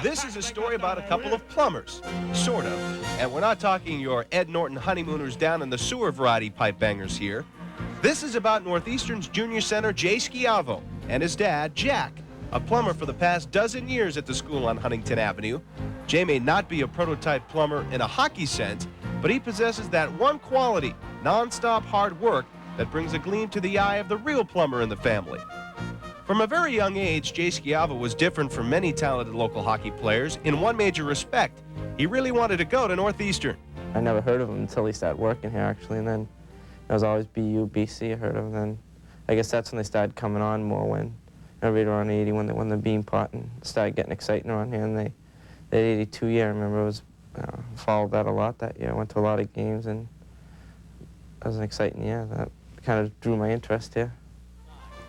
This is a story about a couple of plumbers, sort of. And we're not talking your Ed Norton honeymooners down in the sewer variety pipe bangers here. This is about Northeastern's junior center, Jay Schiavo, and his dad, Jack, a plumber for the past dozen years at the school on Huntington Avenue. Jay may not be a prototype plumber in a hockey sense, but he possesses that one quality, non-stop hard work, that brings a gleam to the eye of the real plumber in the family. From a very young age, Jay Schiavo was different from many talented local hockey players in one major respect. He really wanted to go to Northeastern. I never heard of him until he started working here, actually, and then it was always BU, BC I heard of him. Then I guess that's when they started coming on more, when right around 80, when they won the Bean Pot and started getting exciting around here. And that 82 year, I remember, was followed that a lot that year. I went to a lot of games, and that was an exciting year. That kind of drew my interest here.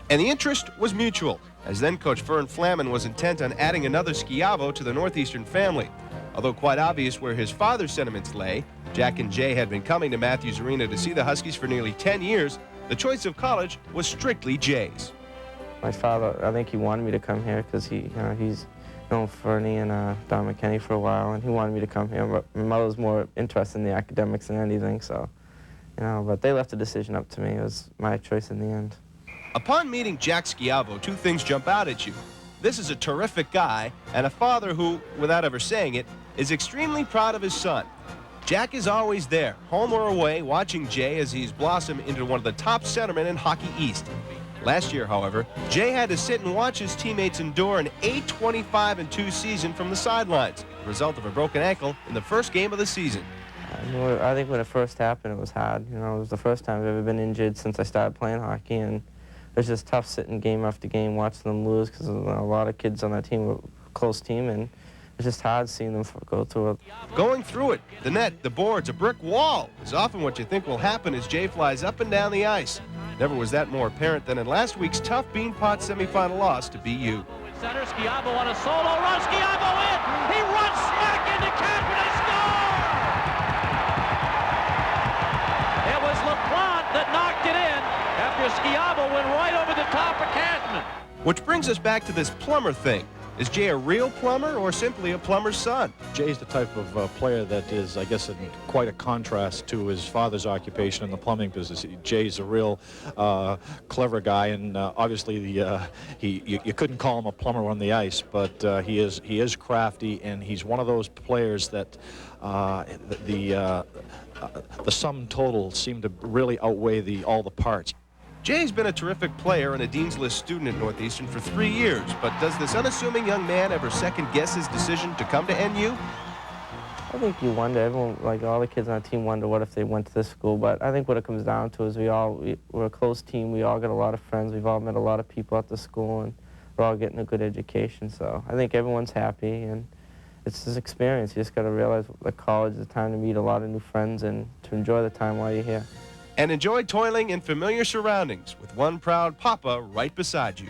And the interest was mutual, as then coach Fern Flaman was intent on adding another Schiavo to the Northeastern family. Although quite obvious where his father's sentiments lay, Jack and Jay had been coming to Matthews Arena to see the Huskies for nearly 10 years. The choice of college was strictly Jay's. My father, I think he wanted me to come here because he's known Fernie and Don McKenney for a while, and he wanted me to come here. But my mother was more interested in the academics than anything, so, but they left the decision up to me. It was my choice in the end. Upon meeting Jack Schiavo, two things jump out at you. This is a terrific guy and a father who, without ever saying it, is extremely proud of his son. Jack is always there, home or away, watching Jay as he's blossomed into one of the top centermen in Hockey East. Last year, however, Jay had to sit and watch his teammates endure an 8-25-2 season from the sidelines, the result of a broken ankle in the first game of the season. I think when it first happened, it was hard. It was the first time I've ever been injured since I started playing hockey, and it was just tough sitting game after game, watching them lose, because a lot of kids on that team were a close team, and it's just hard seeing them go through it. Going through it, the net, the boards, a brick wall is often what you think will happen as Jay flies up and down the ice. Never was that more apparent than in last week's tough Bean Pot semifinal loss to BU. Center, Schiavo on a solo run, Schiavo in! He runs smack into Cashman and scores! It was LaPlante that knocked it in after Schiavo went right over the top of Cashman. Which brings us back to this plumber thing. Is Jay a real plumber or simply a plumber's son? Jay's the type of player that is, I guess, quite a contrast to his father's occupation in the plumbing business. Jay's a real clever guy, and obviously you couldn't call him a plumber on the ice, but he is crafty, and he's one of those players that the sum total seemed to really outweigh all the parts. Jay's been a terrific player and a Dean's List student at Northeastern for 3 years, but does this unassuming young man ever second-guess his decision to come to NU? I think you wonder. Everyone, like all the kids on the team, wonder what if they went to this school. But I think what it comes down to is we're a close team. We all got a lot of friends. We've all met a lot of people at the school, and we're all getting a good education. So I think everyone's happy, and it's this experience. You just got to realize that college is a time to meet a lot of new friends and to enjoy the time while you're here. And enjoy toiling in familiar surroundings with one proud papa right beside you.